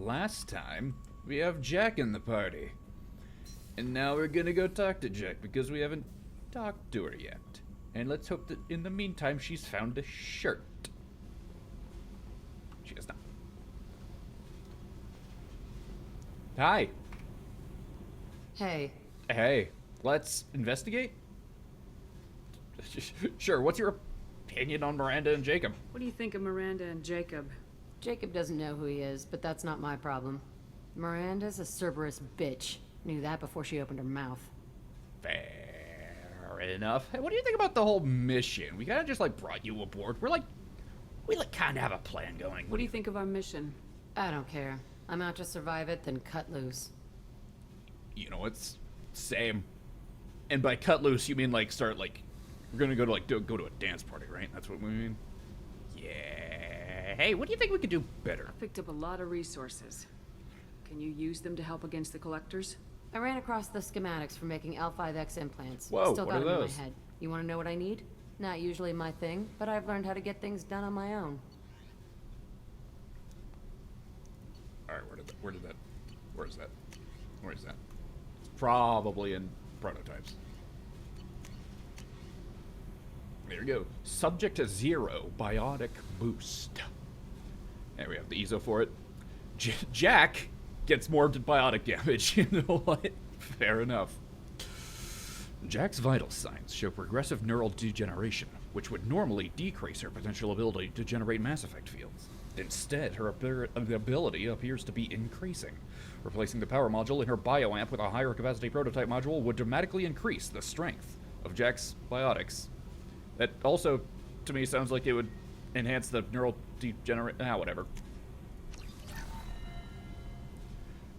last time, we have Jack in the party. And now we're gonna go talk to Jack because we haven't talked to her yet. And let's hope that in the meantime she's found a shirt. She has not. Hi. Hey. Hey, let's investigate? Sure, what's your opinion on Miranda and Jacob? What do you think of Miranda and Jacob? Jacob doesn't know who he is, but that's not my problem. Miranda's a Cerberus bitch. Knew that before she opened her mouth. Fair enough. Hey, what do you think about the whole mission? We kinda just like brought you aboard. We kinda have a plan going. What do you think of our mission? I don't care. I'm out to survive it, then cut loose. You know, it's same. And by cut loose, you mean like start like we're gonna go to like go to a dance party, right? That's what we mean. Yeah. Hey, what do you think we could do better? I picked up a lot of resources. Can you use them to help against the collectors? I ran across the schematics for making L5X implants. Whoa, Still what got are them in my those? head. You want to know what I need? Not usually my thing, but I've learned how to get things done on my own. Alright, where is that? It's probably in prototypes. There we go. Subject to 0 biotic boost. There we have the ESO for it. Jack gets more biotic damage. You know what? Fair enough. Jack's vital signs show progressive neural degeneration, which would normally decrease her potential ability to generate Mass Effect fields. Instead, her ability appears to be increasing. Replacing the power module in her bioamp with a higher capacity prototype module would dramatically increase the strength of Jack's biotics. That also, to me, sounds like it would enhance the neural degenerate. Whatever.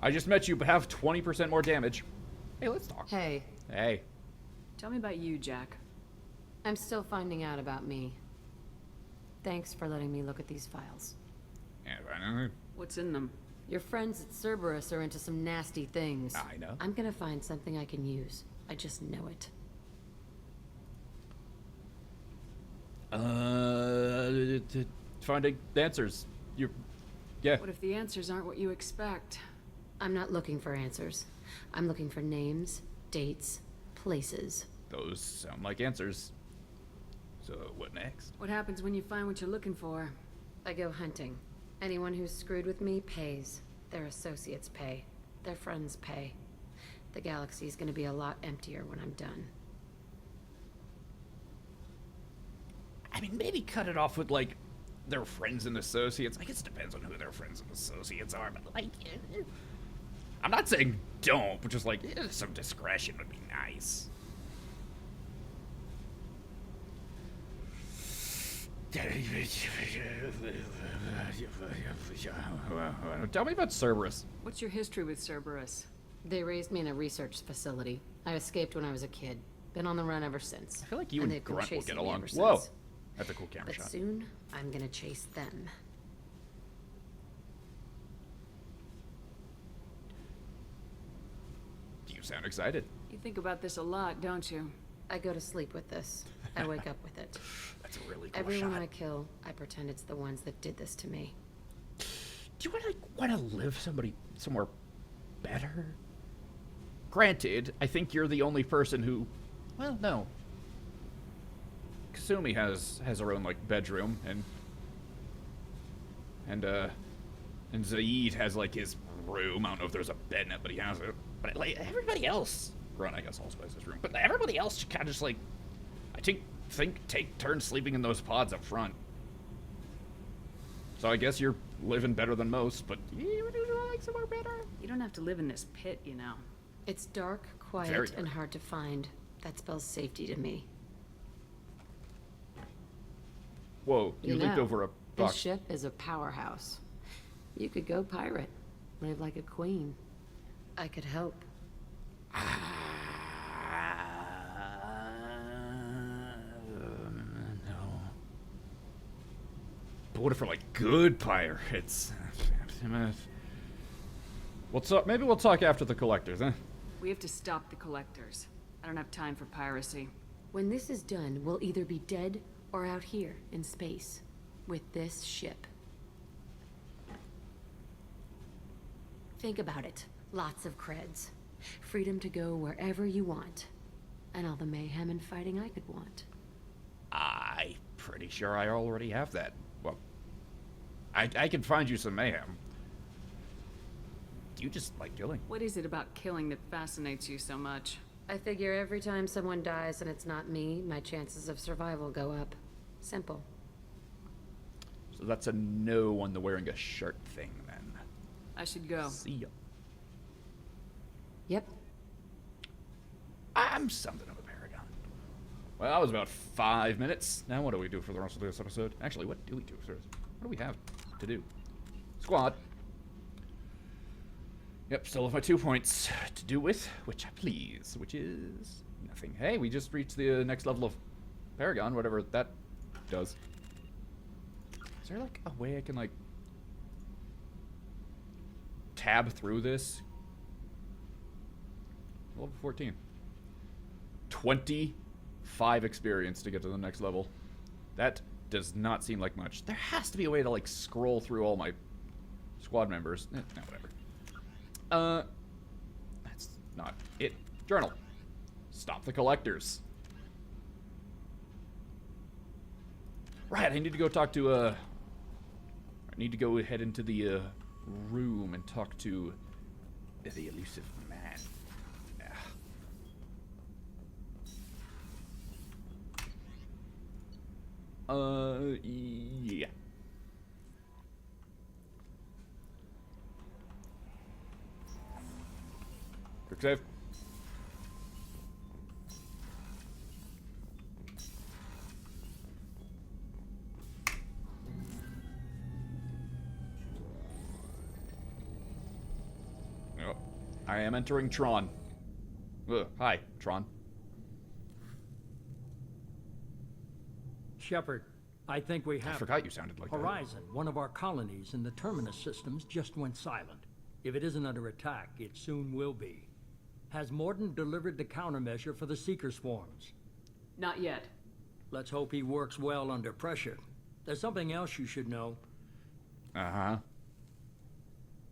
I just met you, but have 20% more damage. Hey, let's talk. Hey, Hey. Tell me about you, Jack. I'm still finding out about me. Thanks for letting me look at these files. Yeah, I know. What's in them? Your friends at Cerberus are into some nasty things. I know. I'm gonna find something I can use. I just know it. Finding answers. Yeah. What if the answers aren't what you expect? I'm not looking for answers. I'm looking for names, dates, places. Those sound like answers. So what next? What happens when you find what you're looking for? I go hunting. Anyone who's screwed with me pays. Their associates pay. Their friends pay. The galaxy's gonna be a lot emptier when I'm done. I mean, maybe cut it off with like their friends and associates. I guess it depends on who their friends and associates are, but like, I'm not saying don't, but just like some discretion would be nice. Tell me about Cerberus. What's your history with Cerberus? They raised me in a research facility. I escaped when I was a kid. Been on the run ever since. I feel like you and they've been Grunt will chasing get me along. ever Whoa, since. that's a cool camera But shot. soon, I'm gonna chase them. You sound excited. You think about this a lot, don't you? I go to sleep with this. I wake up with it. That's a really cool Everyone shot. I kill, I pretend it's the ones that did this to me. Do you want to live somewhere better? Granted, I think you're the only person who, well, no. Kasumi has her own like bedroom, and Zaid has like his room. I don't know if there's a bed in it, but he has it. But like everybody else, Ron, I guess, also has his room. But everybody else kind of just like, I think take turns sleeping in those pods up front. So I guess you're living better than most, but you would like somewhere better. You don't have to live in this pit, you know. It's dark, Very quiet, dark. and hard to find. That spells safety to me. Whoa, you leaped know, over a This box. ship is a powerhouse. You could go pirate. Live like a queen. I could help. No. But what if we're like good pirates? Maybe we'll talk after the collectors, huh? We have to stop the collectors. I don't have time for piracy. When this is done, we'll either be dead or out here in space with this ship. Think about it. Lots of creds. Freedom to go wherever you want. And all the mayhem and fighting I could want. I'm pretty sure I already have that. Well, I can find you some mayhem. Do you just like killing? What is it about killing that fascinates you so much? I figure every time someone dies and it's not me, my chances of survival go up. Simple. So that's a no on the wearing a shirt thing, then. I should go. See ya. Yep. I'm something of a paragon. Well, that was about 5 minutes. Now what do we do for the rest of this episode? Actually, what do we do first? What do we have to do? Squad. Yep, still have my 2 points to do with, which I please, which is nothing. Hey, we just reached the next level of Paragon, whatever that does. Is there like a way I can like tab through this? Level 14. 25 experience to get to the next level. That does not seem like much. There has to be a way to like scroll through all my squad members. No, whatever. That's not it. Journal. Stop the collectors. Right, I need to go talk to, I need to go head into the, room and talk to the elusive man. Yeah. Quick save. Oh, I am entering Tron. Hi, Tron. Shepard, I think we I have forgot you sounded like that. Horizon, one of our colonies in the Terminus systems, just went silent. If it isn't under attack, it soon will be. Has Mordin delivered the countermeasure for the Seeker swarms? Not yet. Let's hope he works well under pressure. There's something else you should know. Uh-huh.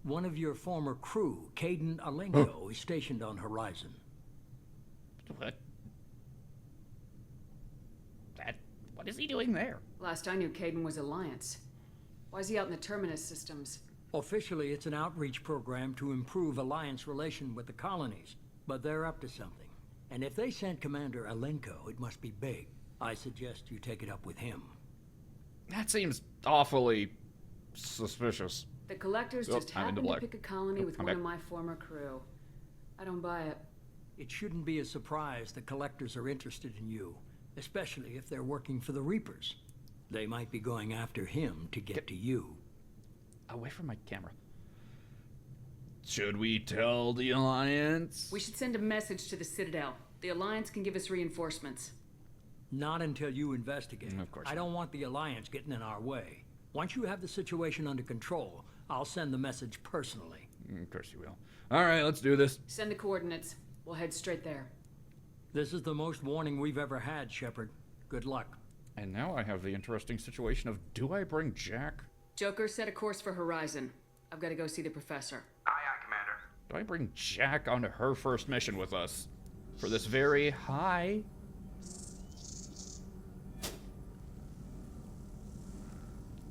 One of your former crew, Kaidan Alenko, is stationed on Horizon. What? What is he doing there? Last I knew, Kaidan was Alliance. Why is he out in the Terminus systems? Officially, it's an outreach program to improve Alliance relation with the colonies, but they're up to something. And if they sent Commander Alenko, it must be big. I suggest you take it up with him. That seems awfully suspicious. The Collectors Oh, just I'm into happened to black. pick a colony with I'm one back. of my former crew. I don't buy it. It shouldn't be a surprise the Collectors are interested in you, especially if they're working for the Reapers. They might be going after him to get to you. Away from my camera. Should we tell the Alliance? We should send a message to the Citadel. The Alliance can give us reinforcements. Not until you investigate. Of course I not. don't want the Alliance getting in our way. Once you have the situation under control, I'll send the message personally. Of course you will. Alright, let's do this. Send the coordinates. We'll head straight there. This is the most warning we've ever had, Shepard. Good luck. And now I have the interesting situation of, do I bring Jack? Joker, set a course for Horizon. I've got to go see the professor. Aye, aye, Commander. Do I bring Jack onto her first mission with us? For this very high?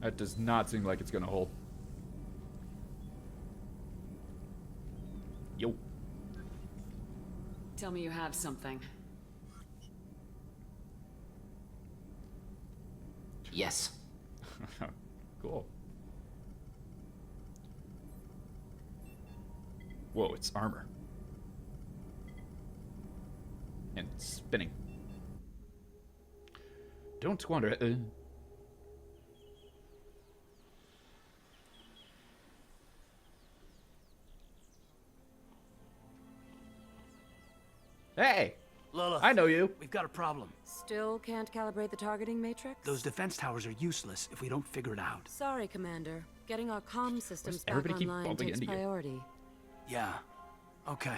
That does not seem like it's gonna hold. Yo. Tell me you have something. Yes. Cool. Whoa, it's armor. And it's spinning. Don't squander it. Hey! Lilith, I know you. we've got a problem. Still can't calibrate the targeting matrix? Those defense towers are useless if we don't figure it out. Sorry, Commander. Getting our comm systems back everybody keep online bumping takes into you? priority. Yeah. Okay.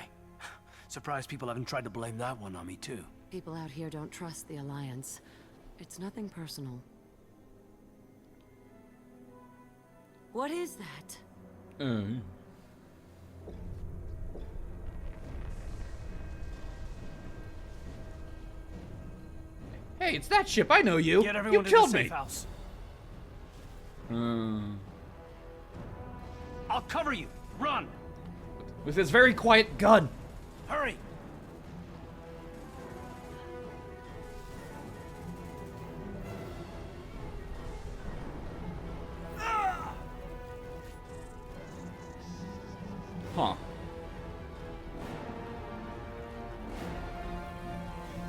Surprised people haven't tried to blame that one on me, too. People out here don't trust the Alliance. It's nothing personal. What is that? Hey, it's that ship. I know you. Get You everyone to killed the me. safe house. Uh, I'll cover you. Run. with his very quiet gun. Hurry. Huh.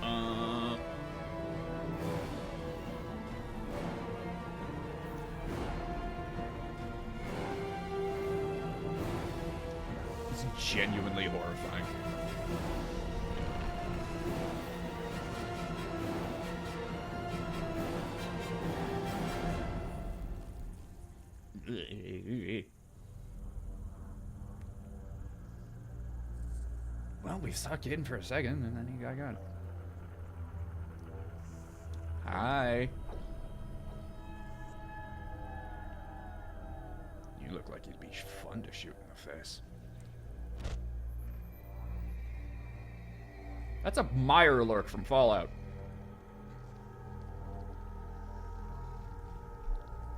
Uh. It's genuinely horrifying. Well, we sucked in for a second, and then he got gone. Hi. You look like you'd be fun to shoot in the face. That's a Meyer lurk from Fallout.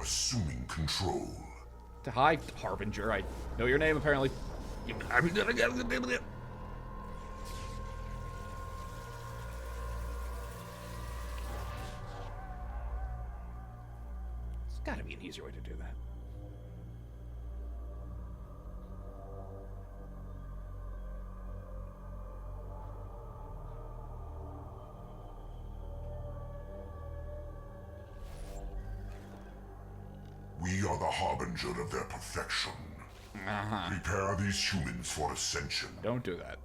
Assuming control. Hi, Harbinger. I know your name, apparently. There's gotta be an easier way to do that. We are the harbinger of their perfection. Prepare these humans for ascension. Don't do that.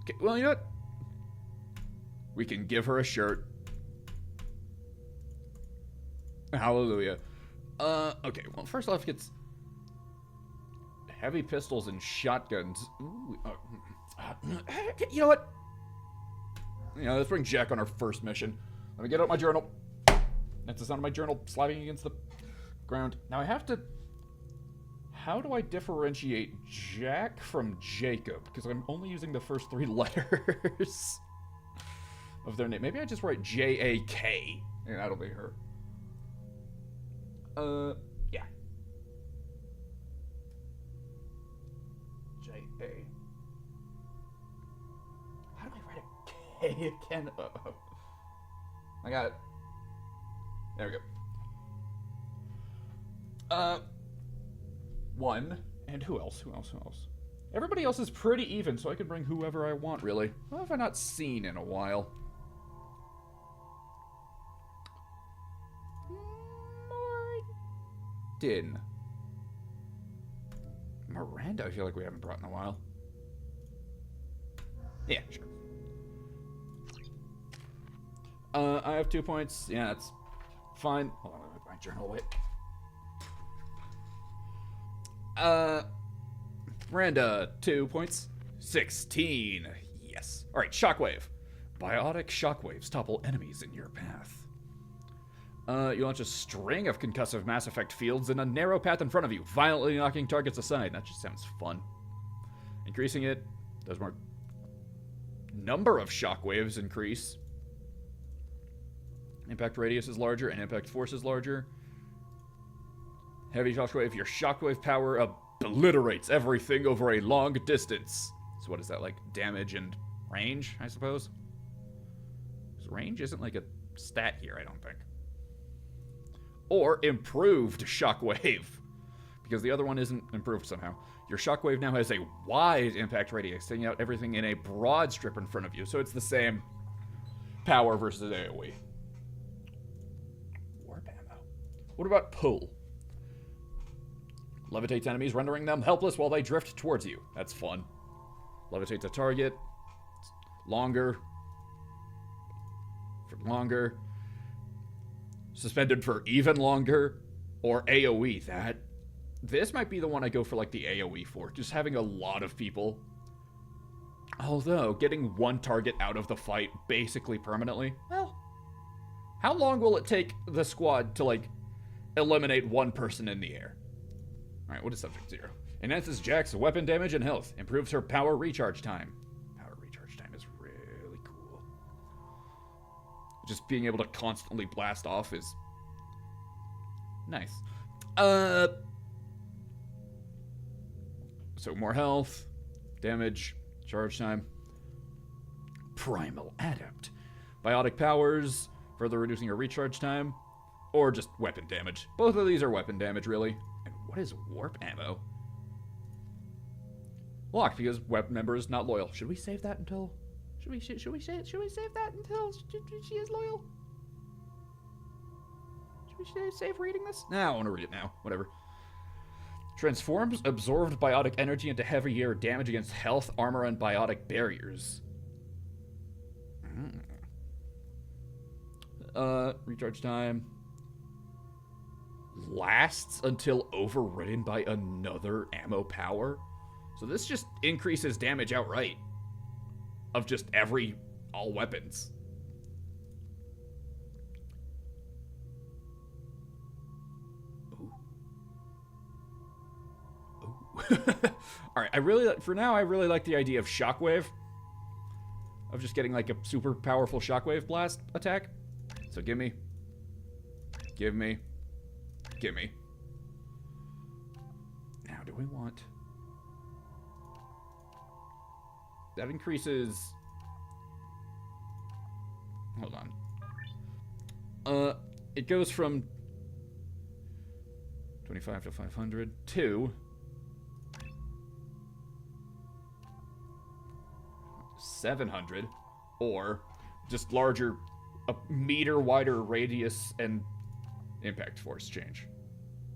Okay, well, you know what? We can give her a shirt. Hallelujah. Okay, well, first off, gets heavy pistols and shotguns. Ooh, you know what? Let's bring Jack on our first mission. Let me get out my journal. That's the sound of my journal sliding against the ground. Now I have to... How do I differentiate Jack from Jacob? Because I'm only using the first 3 letters of their name. Maybe I just write J-A-K, and that'll be her. Yeah. J-A. How do I write a K again? Uh-oh. I got it. There we go. 1. And who else? Who else? Everybody else is pretty even, so I can bring whoever I want, really. What have I not seen in a while? Morden. Miranda, I feel like we haven't brought in a while. Yeah, sure. I have 2 points. Yeah, that's fine. Hold on, let me put my journal away. Miranda, 2 points. 16. Yes. Alright, Shockwave. Biotic shockwaves topple enemies in your path. You launch a string of concussive Mass Effect fields in a narrow path in front of you, violently knocking targets aside. That just sounds fun. Increasing it does more. Number of shockwaves increase. Impact radius is larger and impact force is larger. Heavy shockwave. Your shockwave power obliterates everything over a long distance. So what is that, like damage and range, I suppose? 'Cause range isn't like a stat here, I don't think. Or improved shockwave, because the other one isn't improved somehow. Your shockwave now has a wide impact radius, sending out everything in a broad strip in front of you, so it's the same power versus AoE. Warp ammo. What about pull? Levitates enemies, rendering them helpless while they drift towards you. That's fun. Levitates a target. Longer. For longer. Suspended for even longer, or AoE. This might be the one I go for, like, the AoE for. Just having a lot of people. Although, getting one target out of the fight basically permanently, well, how long will it take the squad to, like, eliminate one person in the air. Alright, what is Subject Zero? Enhances Jack's weapon damage and health. Improves her power recharge time. Power recharge time is really cool. Just being able to constantly blast off is nice. So more health, damage, charge time. Primal Adept. Biotic powers, further reducing her recharge time. Or just weapon damage. Both of these are weapon damage, really. And what is warp ammo? Locked because web member is not loyal. Should we save that until? Should we save that until she is loyal? Should we save reading this? No, I want to read it now. Whatever. Transforms absorbed biotic energy into heavier damage against health, armor, and biotic barriers. Recharge time. Lasts until overridden by another ammo power. So this just increases damage outright. Of just all weapons. Ooh. Alright, for now, I really like the idea of Shockwave. Of just getting like a super powerful Shockwave blast attack. So give me. Now, do we want... That increases... Hold on. It goes from 25 to 500 to 700, or just larger, a meter wider radius and impact force change.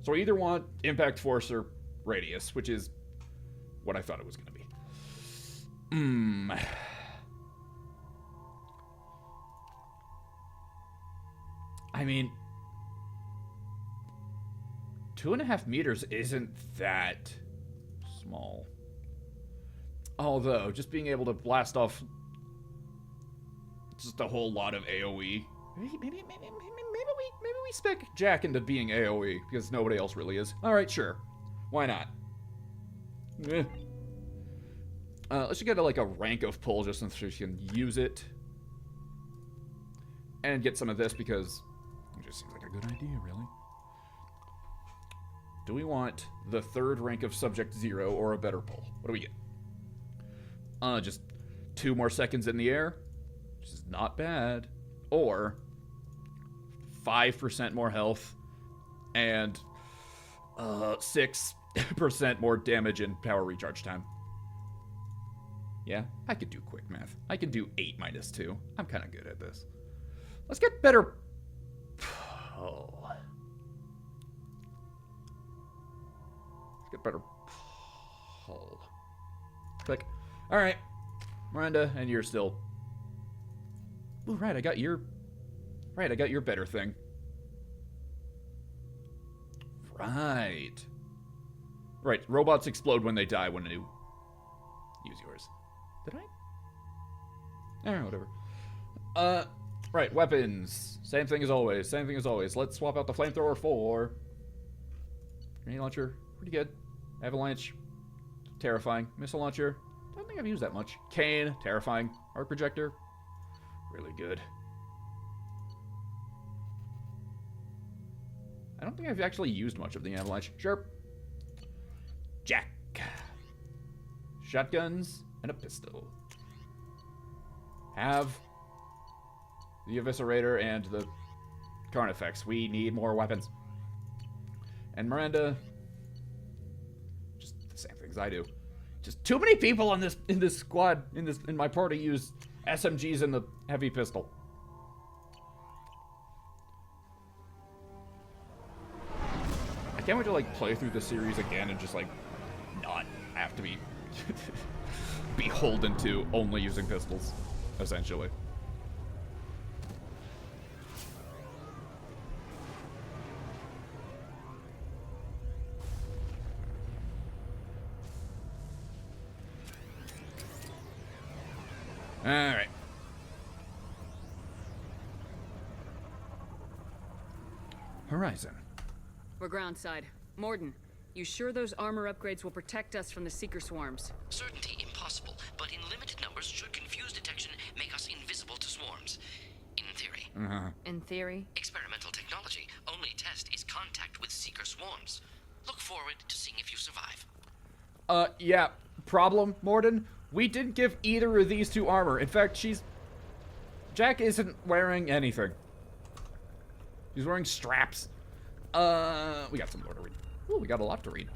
So I either want impact force or radius, which is what I thought it was going to be. I mean, 2.5 meters isn't that small. Although, just being able to blast off just a whole lot of AoE. Maybe we spec Jack into being AoE, because nobody else really is. Alright, sure. Why not? Let's just get like a rank of pull just so she can use it. And get some of this because it just seems like a good idea, really. Do we want the third rank of Subject Zero or a better pull? What do we get? Just 2 more seconds in the air, which is not bad. Or 5% more health and 6% more damage and power recharge time. Yeah, I could do quick math. I could do 8 minus 2. I'm kind of good at this. Let's get better pull. Let's get better pull. Click. All right, Miranda, and you're still. Ooh, right, I got your better thing. Right. Right, robots explode when they die when you use yours. Did I? Whatever. Right, weapons. Same thing as always. Let's swap out the flamethrower for grenade launcher. Pretty good. Avalanche. Terrifying. Missile launcher. Don't think I've used that much. Cane. Terrifying. Arc projector. Really good. I don't think I've actually used much of the avalanche. Sure. Jack. Shotguns and a pistol. Have the Eviscerator and the Carnifex. We need more weapons. And Miranda, just the same things I do. Just too many people in this squad in my party use SMGs and the heavy pistol. I can't wait to like play through the series again and just like not have to be beholden to only using pistols, essentially. All right. Horizon. We're groundside. Morden, you sure those armor upgrades will protect us from the Seeker swarms? Certainty impossible, but in limited numbers should confuse detection, make us invisible to swarms. In theory. In theory. Experimental technology. Only test is contact with Seeker swarms. Look forward to seeing if you survive. Yeah. Problem, Morden? We didn't give either of these two armor. In fact, Jack isn't wearing anything. He's wearing straps. We got some more to read. Ooh, we got a lot to read.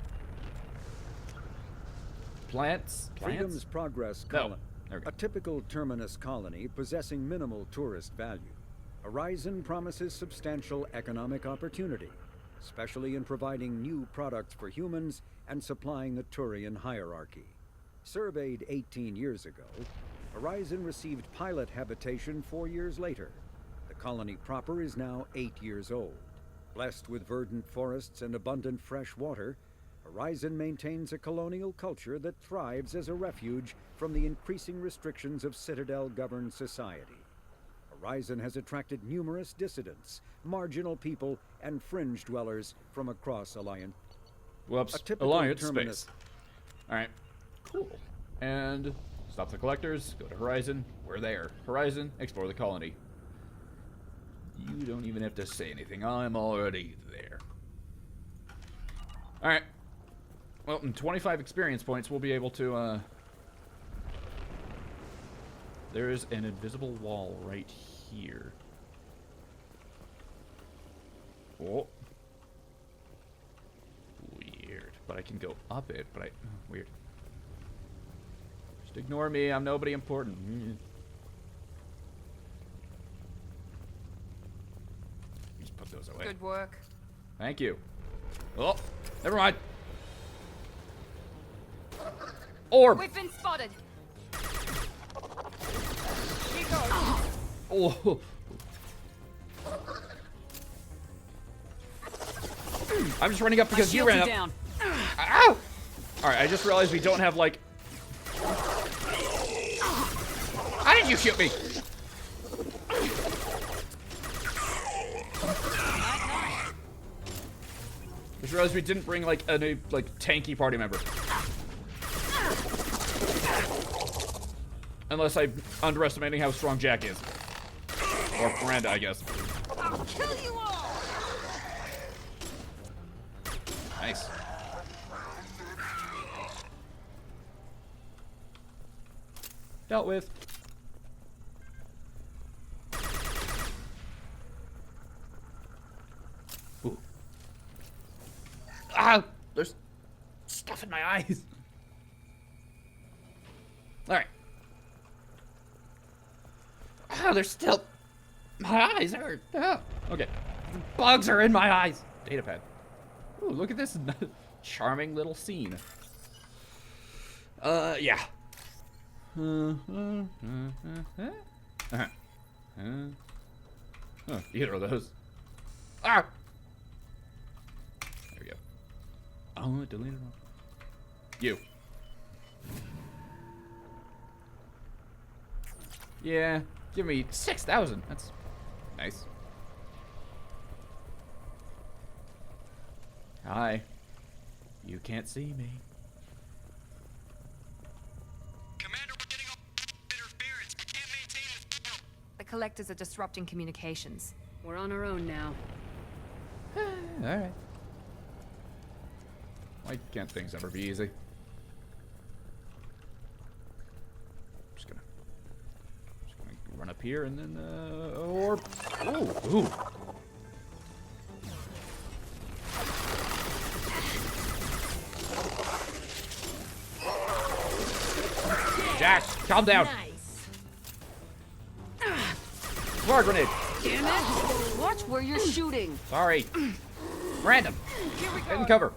Plants? Freedom's Progress No. colony. There we go. A typical terminus colony possessing minimal tourist value. Horizon promises substantial economic opportunity, especially in providing new products for humans and supplying the Turian hierarchy. Surveyed 18 years ago, Horizon received pilot habitation 4 years later. The colony proper is now 8 years old. Blessed with verdant forests and abundant fresh water, Horizon maintains a colonial culture that thrives as a refuge from the increasing restrictions of Citadel-governed society. Horizon has attracted numerous dissidents, marginal people, and fringe dwellers from across Alliance. Whoops. A typical Alliance terminus- space. Alright. Cool. And stop the collectors. Go to Horizon. We're there. Horizon. Explore the colony. You don't even have to say anything. I'm already there. Alright. Well, in 25 experience points, we'll be able to, There's an invisible wall right here. Oh. Weird. But I can go up it, but weird. Just ignore me, I'm nobody important. Just put those away. Good work. Thank you. Oh, never mind. Orb! We've been spotted. Oh. I'm just running up because you ran up. Down. Ow! Alright, I just realized we don't have, like... How did you shoot me? Just realized we didn't bring, like, a new, like, tanky party member. Unless I'm underestimating how strong Jack is. Or Miranda, I guess. I'll kill you all. Nice. Dealt with. Ooh. Ah! There's stuff in my eyes. Alright. Ah, there's still... My eyes hurt. Ah, okay. Bugs are in my eyes. Datapad. Ooh, look at this charming little scene. Yeah. Either of those. Ah! There we go. Oh, delete it all. You. Yeah, give me 6,000. That's nice. Hi. You can't see me. Commander, we're getting interference. We can't maintain the... The Collectors are disrupting communications. We're on our own now. Alright. Why can't things ever be easy? Just gonna run up here and then, or... Ooh, ooh. Jack, calm down. Nice. More grenade. Damn it! Watch where you're shooting. Sorry. Random. Here we Get in go. cover.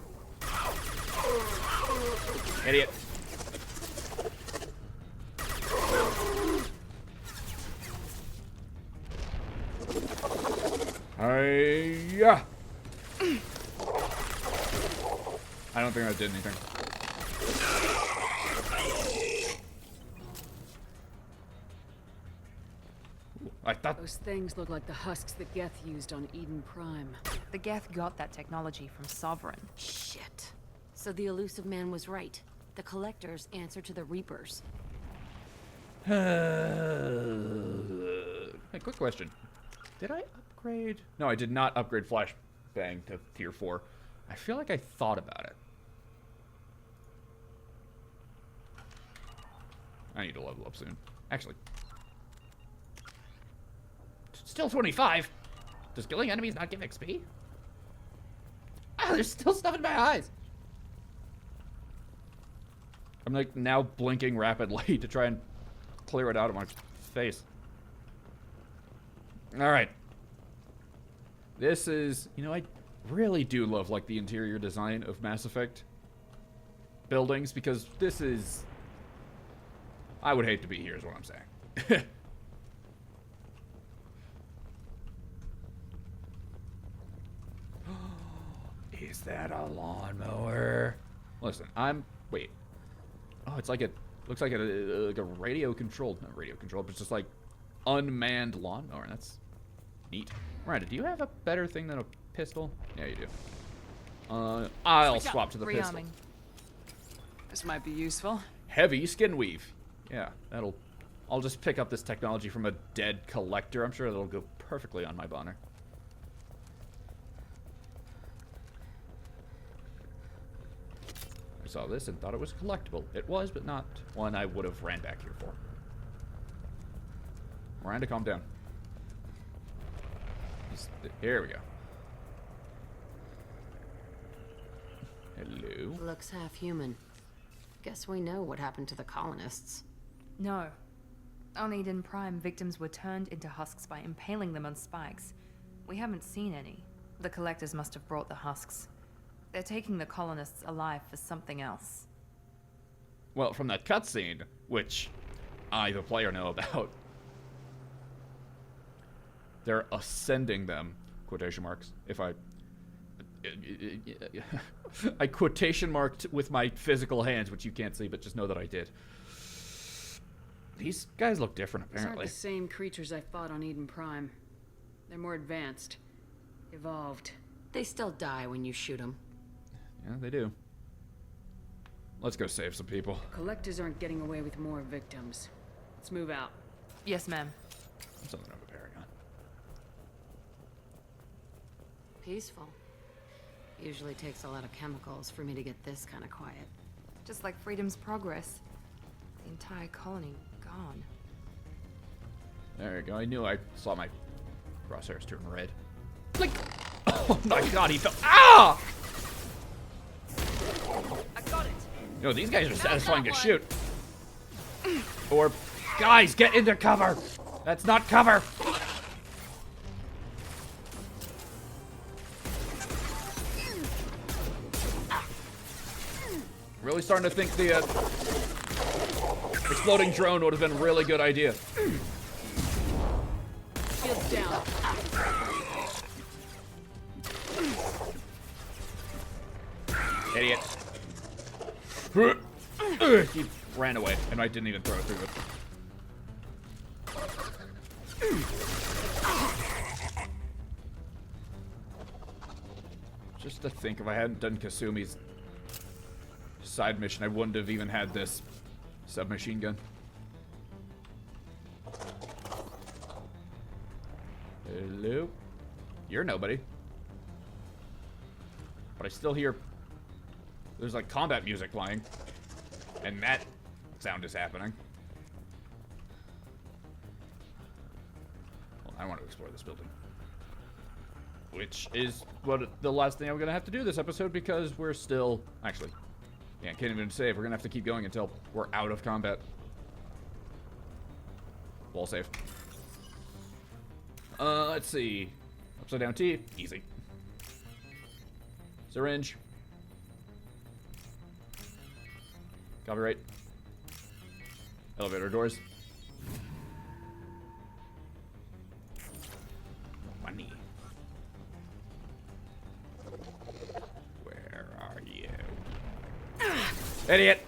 Idiot. Hiya. I don't think I did anything. I thought... Those things look like the husks that Geth used on Eden Prime. The Geth got that technology from Sovereign. Shit. So the elusive man was right. The Collectors answer to the Reapers. Hey, quick question. Did I upgrade? No, I did not upgrade Flashbang to tier 4. I feel like I thought about it. I need to level up soon. Actually. Still 25. Does killing enemies not give XP? Ah, there's still stuff in my eyes. I'm like now blinking rapidly to try and clear it out of my face. All right. This is, you know, I really do love like the interior design of Mass Effect buildings because this is, I would hate to be here is what I'm saying. Is that a lawnmower? Listen, wait. Oh, it's like a, looks like a radio controlled, not radio controlled, but it's just like unmanned lawnmower. That's neat. Miranda, do you have a better thing than a pistol? Yeah, you do. I'll swap to the pistol. Rearming. This might be useful. Heavy skin weave. Yeah, I'll just pick up this technology from a dead collector. I'm sure that'll go perfectly on my Bonner. I saw this and thought it was collectible. It was, but not one I would have ran back here for. Miranda, calm down. Here we go. Hello. Looks half human. Guess we know what happened to the colonists. No. On Eden Prime, victims were turned into husks by impaling them on spikes. We haven't seen any. The Collectors must have brought the husks. They're taking the colonists alive for something else. Well, from that cutscene, which I, the player, know about, they're ascending them, quotation marks, if I quotation marked with my physical hands, which you can't see, but just know that I did. These guys look different, These aren't apparently. the same creatures I fought on Eden Prime. They're more advanced. Evolved. They still die when you shoot them. Yeah, they do. Let's go save some people. Collectors aren't getting away with more victims. Let's move out. Yes, ma'am. I'm something of a paragon. Peaceful. Usually takes a lot of chemicals for me to get this kind of quiet. Just like Freedom's Progress. The entire colony gone. There you go. I knew I saw my crosshairs turn red. Like, oh my god, he fell. Ah! I got it. You know, these guys are satisfying to shoot. Or, guys, get into cover. That's not cover. Really starting to think the exploding drone would have been a really good idea. Shields down. Idiot. He ran away, and I didn't even throw it through it. Just to think, if I hadn't done Kasumi's side mission, I wouldn't have even had this submachine gun. Hello? You're nobody. But I still hear there's like combat music playing. And that sound is happening. Well, I want to explore this building. Which is what the last thing I'm going to have to do this episode because we're still... Actually, yeah, I can't even save. We're going to have to keep going until we're out of combat. Wall save. Let's see. Upside down T. Easy. Syringe. Copyright. Elevator doors. Money. Where are you? Idiot!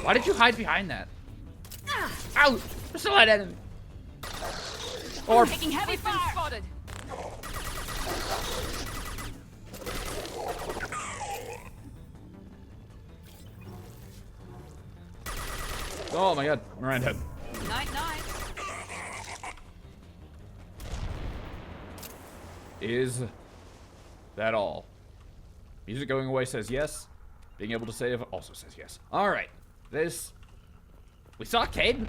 Why did you hide behind that? Ow! There's a light enemy. Or Taking heavy fire! Spotted. oh my god, Miranda. Night, night. Is that all? Music going away says yes. Being able to save also says yes. Alright. This. We saw Caden.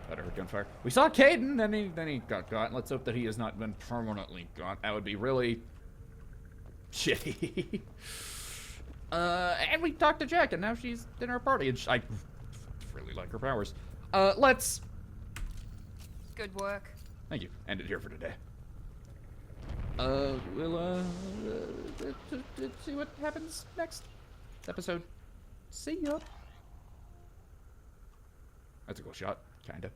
Thought I heard gunfire. We saw Caden, then he got got. Let's hope that he has not been permanently got. That would be really shitty. And we talked to Jack, and now she's in our party, and I really like her powers. Let's. Good work. Thank you. End it here for today. We'll see what happens next episode. See ya. That's a cool shot, kinda.